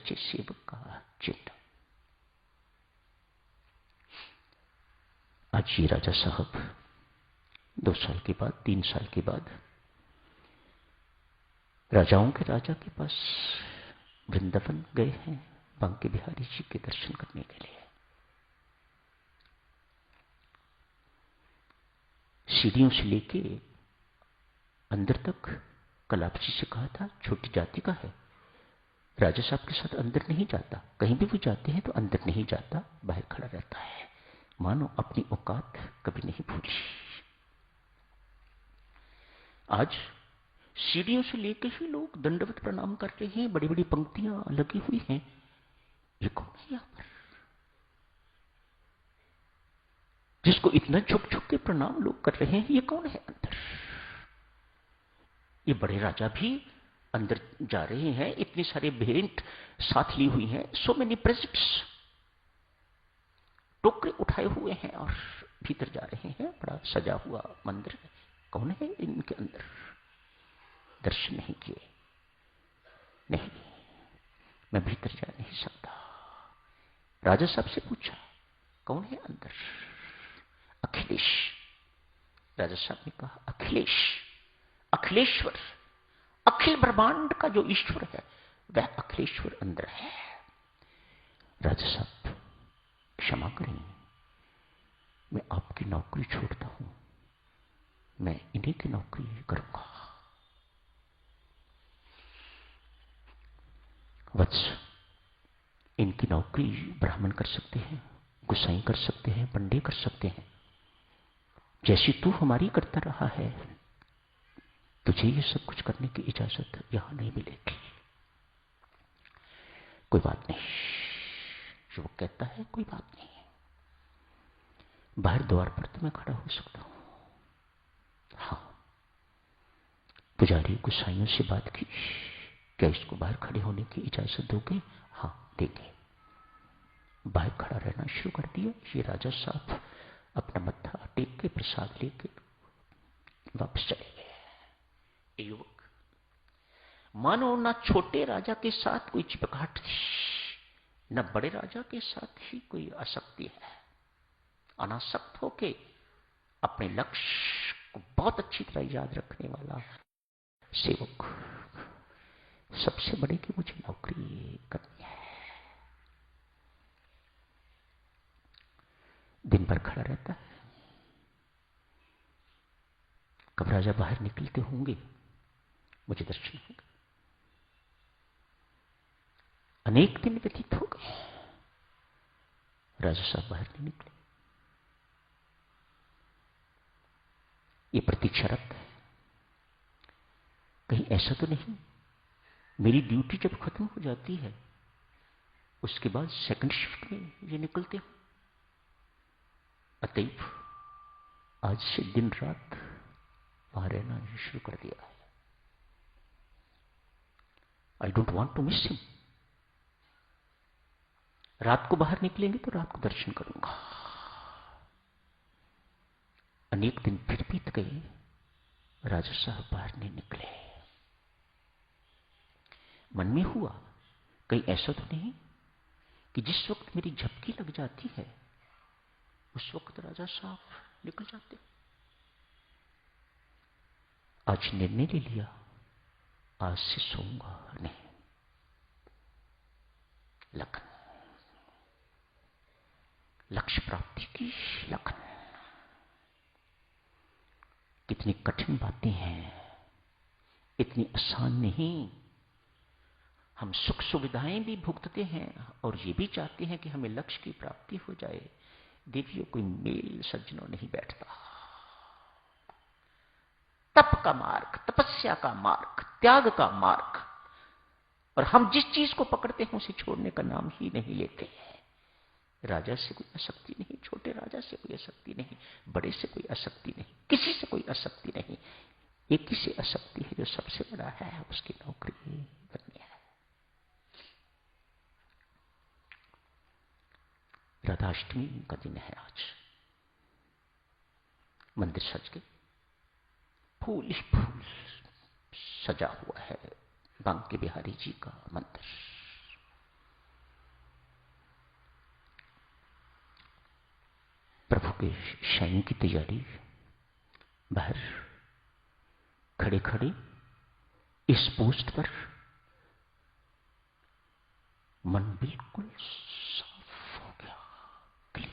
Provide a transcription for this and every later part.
सच्चे सेवक का चिन्ह। आज ये राजा साहब 2 साल के बाद, 3 साल के बाद राजाओं के राजा के पास वृंदावन गए हैं बांके बिहारी जी के दर्शन करने के लिए। सीढ़ियों से लेके अंदर तक कलाप जी से कहा था छोटी जाति का है, राजा साहब के साथ अंदर नहीं जाता, कहीं भी वो जाते हैं तो अंदर नहीं जाता, बाहर खड़ा रहता है, मानो अपनी औकात कभी नहीं भूली। आज सीढ़ियों से लेकर ही लोग दंडवत प्रणाम कर रहे हैं, बड़ी बड़ी पंक्तियां लगी हुई हैं। ये कौन है यहां पर जिसको इतना झुक झुक के प्रणाम लोग कर रहे हैं? ये कौन है अंदर? ये बड़े राजा भी अंदर जा रहे हैं, इतनी सारे भेंट साथ ली हुई हैं, सो मेनी प्रेजेंट्स, टोकरे उठाए हुए हैं और भीतर जा रहे हैं। बड़ा सजा हुआ मंदिर है, कौन है इनके अंदर? दर्शन नहीं किए, नहीं, मैं भीतर जा नहीं सकता। राजा साहब से पूछा कौन है अंदर? अखिलेश। राजा साहब ने कहा अखिलेश, अखिलेश्वर, अखिल ब्रह्मांड का जो ईश्वर है वह अखिलेश्वर अंदर है। राजा साहब क्षमा करें, मैं आपकी नौकरी छोड़ता हूं, मैं इन्हीं की नौकरी करूंगा। वत्स, इनकी नौकरी ब्राह्मण कर सकते हैं, गुसाई कर सकते हैं, पंडे कर सकते हैं, जैसी तू हमारी करता रहा है तुझे ये सब कुछ करने की इजाजत यहां नहीं मिलेगी। कोई बात नहीं, जो वो कहता है कोई बात नहीं, बाहर द्वार पर तो मैं खड़ा हो सकता हूं। हाँ, पुजारी गुसाइयों से बात की, क्या इसको बाहर खड़े होने की इजाजत दोगे? हाँ देंगे। बाहर खड़ा रहना शुरू कर दिया। ये राजा साहब अपना मत्था टेक के प्रसाद लेके वापस चले गए। युवक मानो ना छोटे राजा के साथ कोई चिपकाहट थी, न बड़े राजा के साथ ही कोई आसक्ति है। अनासक्त होके अपने लक्ष्य को बहुत अच्छी तरह याद रखने वाला सेवक, सबसे बड़े की मुझे नौकरी करनी है। दिन भर खड़ा रहता है। कब राजा बाहर निकलते होंगे मुझे दर्शन होगा। अनेक दिन व्यतीत हो गए, राजा साहब बाहर नहीं निकले। ये प्रतीक्षारत है, कहीं ऐसा तो नहीं मेरी ड्यूटी जब खत्म हो जाती है उसके बाद सेकंड शिफ्ट में ये निकलते हो। अतएव आज से दिन रात वहां रहना शुरू कर दिया है। I don't want to miss him. रात को बाहर निकलेंगे तो रात को दर्शन करूंगा। अनेक दिन फिर बीत गए, राजा साहब बाहर नहीं निकले। मन में हुआ कहीं ऐसा तो नहीं कि जिस वक्त मेरी झपकी लग जाती है उस वक्त राजा साहब निकल जाते। आज निर्णय ले लिया, आज से सोऊंगा नहीं। लगन, लक्ष्य प्राप्ति की लगन। कितनी कठिन बातें हैं, इतनी आसान नहीं। हम सुख सुविधाएं भी भुगतते हैं और ये भी चाहते हैं कि हमें लक्ष्य की प्राप्ति हो जाए। देवियों, कोई मेल सज्जनों नहीं बैठता। तप का मार्ग, तपस्या का मार्ग, त्याग का मार्ग, और हम जिस चीज को पकड़ते हैं उसे छोड़ने का नाम ही नहीं लेते। राजा से कोई आसक्ति नहीं, छोटे राजा से कोई आसक्ति नहीं, बड़े से कोई आसक्ति नहीं, किसी से कोई आसक्ति नहीं। एक ही से आसक्ति है जो सबसे बड़ा है, उसकी नौकरी बननी है। राधाष्टमी का दिन है आज। मंदिर सज गए, फूल ही फूल सजा हुआ है बांके बिहारी जी का मंदिर। के शयन की तैयारी। बाहर खड़े खड़े इस पोस्ट पर मन बिल्कुल साफ हो गया, क्लीन।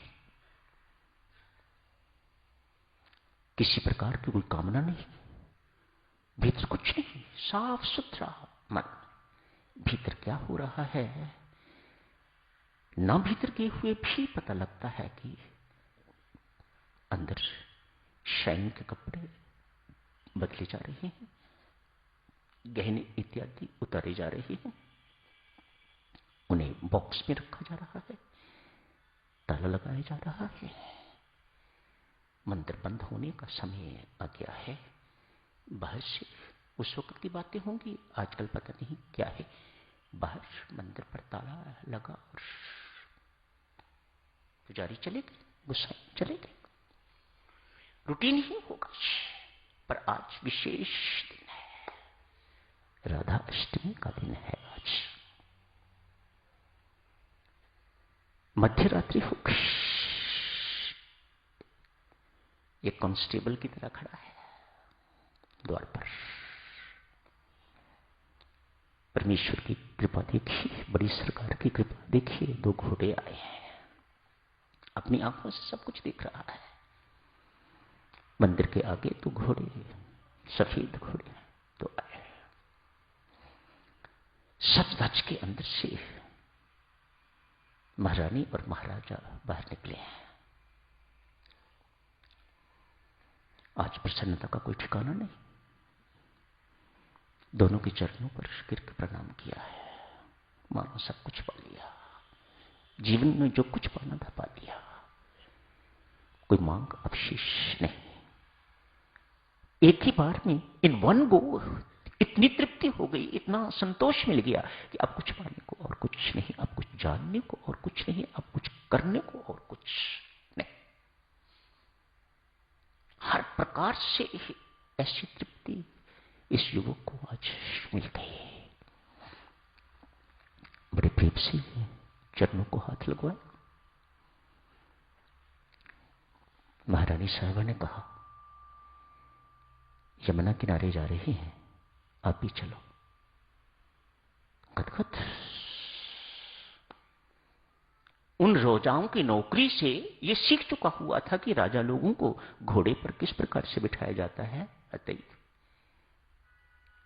किसी प्रकार की कोई कामना नहीं, भीतर कुछ नहीं, साफ सुथरा मन। भीतर क्या हो रहा है ना भीतर गए हुए भी पता लगता है कि अंदर शयन के कपड़े बदले जा रहे हैं, गहने इत्यादि उतारे जा रहे हैं, उन्हें बॉक्स में रखा जा रहा है, ताला लगाया जा रहा है। मंदिर बंद होने का समय आ गया है। बाहर से उस वक्त की बातें होंगी, आजकल पता नहीं क्या है। बाहर मंदिर पर ताला लगा और पुजारी चले गए, गोसाई चले गए। रूटीन ही होगा, पर आज विशेष दिन है, राधा अष्टमी का दिन है। आज मध्य रात्रि हो गई। ये कांस्टेबल की तरह खड़ा है द्वार पर। परमेश्वर की कृपा देखिए, बड़ी सरकार की कृपा देखिए। 2 घोड़े आए हैं, अपनी आंखों से सब कुछ देख रहा है। मंदिर के आगे 2 घोड़े, सफेद घोड़े तो आए। सच धज के अंदर से महारानी और महाराजा बाहर निकले हैं। आज प्रसन्नता का कोई ठिकाना नहीं। दोनों के चरणों पर गिर के प्रणाम किया है, मानो सब कुछ पा लिया, जीवन में जो कुछ पाना था पा लिया, कोई मांग अवशेष नहीं। एक ही बार में इन वन गो इतनी तृप्ति हो गई, इतना संतोष मिल गया कि अब कुछ पाने को और कुछ नहीं, अब कुछ जानने को और कुछ नहीं, अब कुछ करने को और कुछ नहीं। हर प्रकार से ऐसी तृप्ति इस युवक को आज मिल गई। बड़े प्रेम से चरणों को हाथ लगवाए। महारानी साहिबा ने कहा, यमुना किनारे जा रहे हैं, आप भी चलो। खतखत। उन रोजाओं की नौकरी से ये सीख चुका हुआ था कि राजा लोगों को घोड़े पर किस प्रकार से बिठाया जाता है। अतः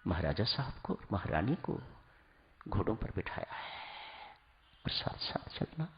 महाराजा साहब को और महारानी को घोड़ों पर बिठाया है और साथ साथ चलना।